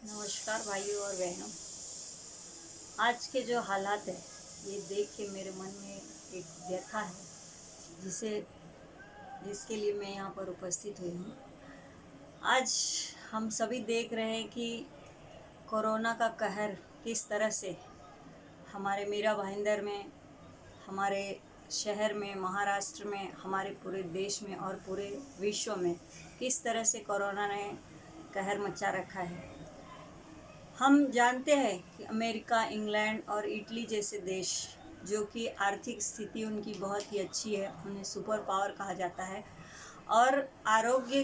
नमस्कार भाइयों और बहनों। आज के जो हालात है ये देख के मेरे मन में एक व्यथा है जिसके लिए मैं यहाँ पर उपस्थित हुई हूँ। आज हम सभी देख रहे हैं कि कोरोना का कहर किस तरह से हमारे मीरा भाईंदर में, हमारे शहर में, महाराष्ट्र में, हमारे पूरे देश में और पूरे विश्व में किस तरह से कोरोना ने कहर मचा रखा है। हम जानते हैं कि अमेरिका, इंग्लैंड और इटली जैसे देश जो कि आर्थिक स्थिति उनकी बहुत ही अच्छी है, उन्हें सुपर पावर कहा जाता है, और आरोग्य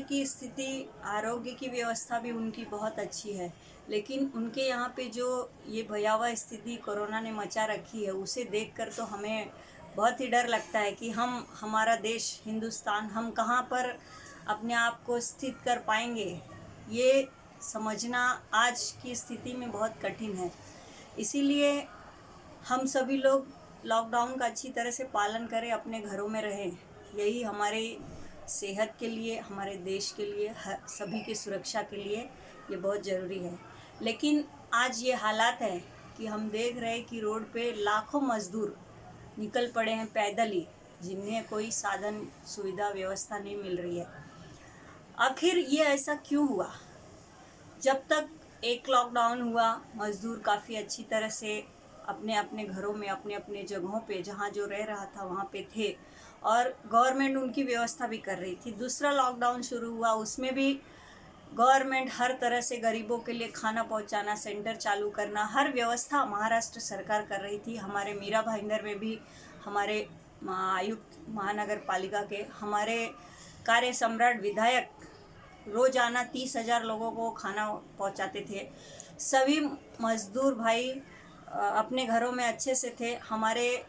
की व्यवस्था भी उनकी बहुत अच्छी है। लेकिन उनके यहाँ पे जो ये भयावह स्थिति कोरोना ने मचा रखी है उसे देखकर तो हमें बहुत ही डर लगता है कि हमारा देश हिंदुस्तान, हम कहाँ पर अपने आप को स्थित कर पाएंगे, ये समझना आज की स्थिति में बहुत कठिन है। इसीलिए हम सभी लोग लॉकडाउन का अच्छी तरह से पालन करें, अपने घरों में रहें। यही हमारे सेहत के लिए, हमारे देश के लिए, सभी की सुरक्षा के लिए ये बहुत ज़रूरी है। लेकिन आज ये हालात है कि हम देख रहे हैं कि रोड पे लाखों मज़दूर निकल पड़े हैं पैदल ही, जिन्हें कोई साधन सुविधा व्यवस्था नहीं मिल रही है। आखिर ये ऐसा क्यों हुआ? जब तक एक लॉकडाउन हुआ, मज़दूर काफ़ी अच्छी तरह से अपने अपने घरों में, अपने अपने जगहों पे जहाँ जो रह रहा था वहाँ पे थे और गवर्नमेंट उनकी व्यवस्था भी कर रही थी। दूसरा लॉकडाउन शुरू हुआ, उसमें भी गवर्नमेंट हर तरह से गरीबों के लिए खाना पहुँचाना, सेंटर चालू करना, हर व्यवस्था महाराष्ट्र सरकार कर रही थी। हमारे मीरा भाईंदर में भी हमारे आयुक्त महानगर पालिका के, हमारे कार्य सम्राट विधायक रोज़ाना 30,000 लोगों को खाना पहुंचाते थे। सभी मज़दूर भाई अपने घरों में अच्छे से थे। हमारे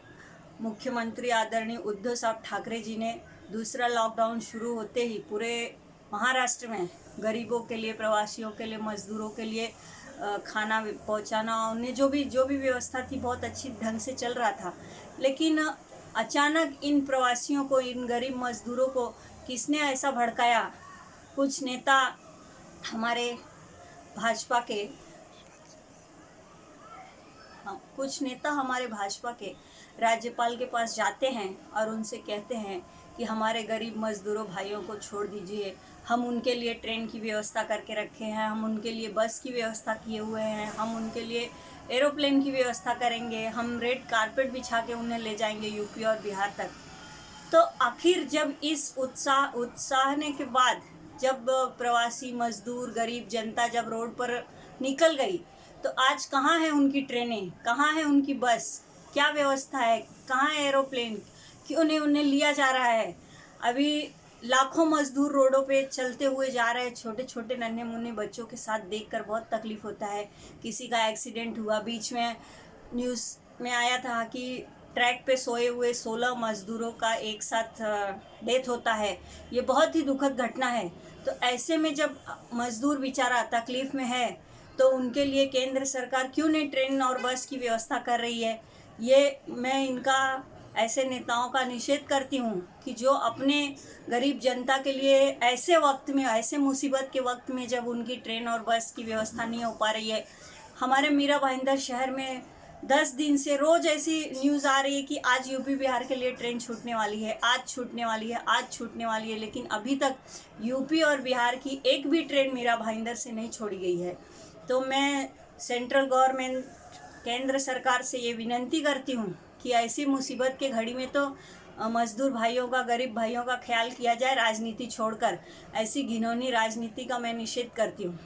मुख्यमंत्री आदरणीय उद्धव साहब ठाकरे जी ने दूसरा लॉकडाउन शुरू होते ही पूरे महाराष्ट्र में गरीबों के लिए, प्रवासियों के लिए, मज़दूरों के लिए खाना पहुंचाना, उन्हें जो भी व्यवस्था थी बहुत अच्छी ढंग से चल रहा था। लेकिन अचानक इन प्रवासियों को, इन गरीब मज़दूरों को किसने ऐसा भड़काया? कुछ नेता हमारे भाजपा के राज्यपाल के पास जाते हैं और उनसे कहते हैं कि हमारे गरीब मज़दूरों भाइयों को छोड़ दीजिए, हम उनके लिए ट्रेन की व्यवस्था करके रखे हैं, हम उनके लिए बस की व्यवस्था किए हुए हैं, हम उनके लिए एरोप्लेन की व्यवस्था करेंगे, हम रेड कारपेट बिछा के उन्हें ले जाएंगे यूपी और बिहार तक। तो आखिर जब इस उत्साहने के बाद जब प्रवासी मज़दूर, गरीब जनता जब रोड पर निकल गई, तो आज कहाँ है उनकी ट्रेनें, कहाँ है उनकी बस, क्या व्यवस्था है, कहाँ है एरोप्लेन, क्यों नहीं उन्हें लिया जा रहा है? अभी लाखों मज़दूर रोडों पे चलते हुए जा रहे हैं, छोटे छोटे नन्हे मुन्ने बच्चों के साथ देखकर बहुत तकलीफ़ होता है। किसी का एक्सीडेंट हुआ, बीच में न्यूज़ में आया था कि ट्रैक पे सोए हुए 16 मज़दूरों का एक साथ डेथ होता है। ये बहुत ही दुखद घटना है। तो ऐसे में जब मज़दूर बेचारा तकलीफ़ में है तो उनके लिए केंद्र सरकार क्यों नहीं ट्रेन और बस की व्यवस्था कर रही है? ये मैं इनका, ऐसे नेताओं का निषेध करती हूँ कि जो अपने गरीब जनता के लिए ऐसे वक्त में, ऐसे मुसीबत के वक्त में जब उनकी ट्रेन और बस की व्यवस्था नहीं हो पा रही है। हमारे मीरा भाईंदर शहर में 10 दिन से रोज़ ऐसी न्यूज़ आ रही है कि आज यूपी बिहार के लिए ट्रेन छूटने वाली है, आज छूटने वाली है, आज छूटने वाली है। लेकिन अभी तक यूपी और बिहार की एक भी ट्रेन मीरा भाईंदर से नहीं छोड़ी गई है। तो मैं सेंट्रल गवर्नमेंट, केंद्र सरकार से ये विनती करती हूँ कि ऐसी मुसीबत के घड़ी में तो मज़दूर भाइयों का, गरीब भाइयों का ख्याल किया जाए, राजनीति छोड़कर। ऐसी घिनौनी राजनीति का मैं निषेध करती हूँ।